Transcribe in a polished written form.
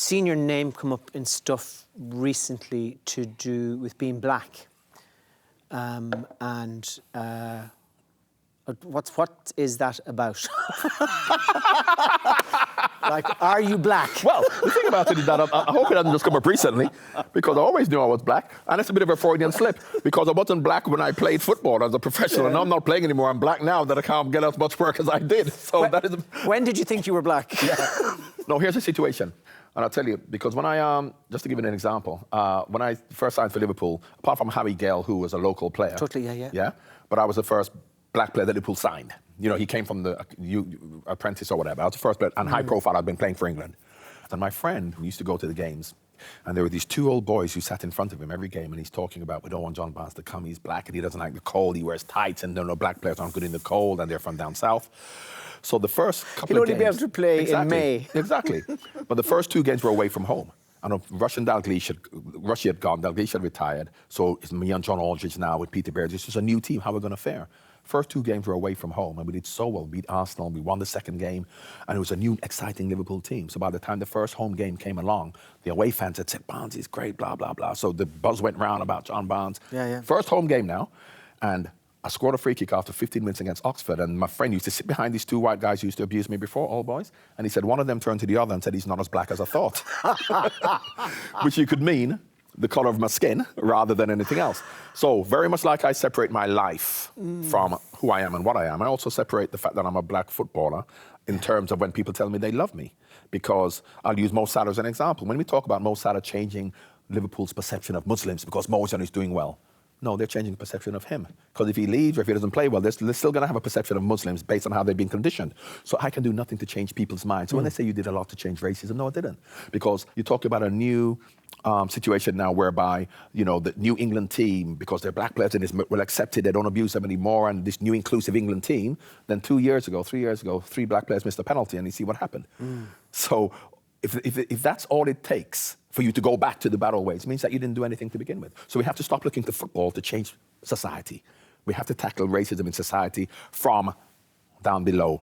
seen your name come up in stuff recently to do with being black. What is that about? Like, are you black? Well, the thing about it is that I hope it hasn't just come up recently, because I always knew I was black, and it's a bit of a Freudian slip, because I wasn't black when I played football as a professional, and I'm not playing anymore. I'm black now that I can't get as much work as I did. So when did you think you were black? Yeah. No, here's the situation, and I'll tell you, because when I, just to give you an example, when I first signed for Liverpool, apart from Harry Gale, who was a local player. Totally, yeah. But I was the first black player that Liverpool signed. You know, he came from the apprentice or whatever. I was the first player, and high profile. I'd been playing for England. And my friend, who used to go to the games, and there were these two old boys who sat in front of him every game, and he's talking about, we don't want John Barnes to come, he's black, and he doesn't like the cold, he wears tights, and no black players aren't good in the cold, and they're from down south. So the first couple He'll of only games... be able to play in May. Exactly. But the first two games were away from home. And Russia had gone, Dalglish had retired, so it's me and John Aldridge now with Peter Baird. This is a new team, how we're going to fare. First two games were away from home, and we did so well. We beat Arsenal, we won the second game, and it was a new, exciting Liverpool team. So by the time the first home game came along, the away fans had said, Barnes is great, blah, blah, blah. So the buzz went round about John Barnes. Yeah. First home game now, and I scored a free kick after 15 minutes against Oxford, and my friend used to sit behind these two white guys who used to abuse me before, all boys, and he said one of them turned to the other and said, he's not as black as I thought. Which you could mean the colour of my skin rather than anything else. So very much like I separate my life from who I am and what I am, I also separate the fact that I'm a black footballer in terms of when people tell me they love me. Because I'll use Mo Salah as an example. When we talk about Mo Salah changing Liverpool's perception of Muslims because Mo Salah is doing well, no, they're changing the perception of him. Because if he leaves or if he doesn't play well, they're still going to have a perception of Muslims based on how they've been conditioned. So I can do nothing to change people's minds. So when they say you did a lot to change racism, no, I didn't. Because you talk about a new situation now whereby, you know, the New England team, because they're black players and it's well accepted, they don't abuse them anymore, and this new inclusive England team, then 3 years ago, 3 black players missed a penalty, and you see what happened. So if that's all it takes for you to go back to the battle ways, it means that you didn't do anything to begin with. So we have to stop looking to football to change society. We have to tackle racism in society from down below.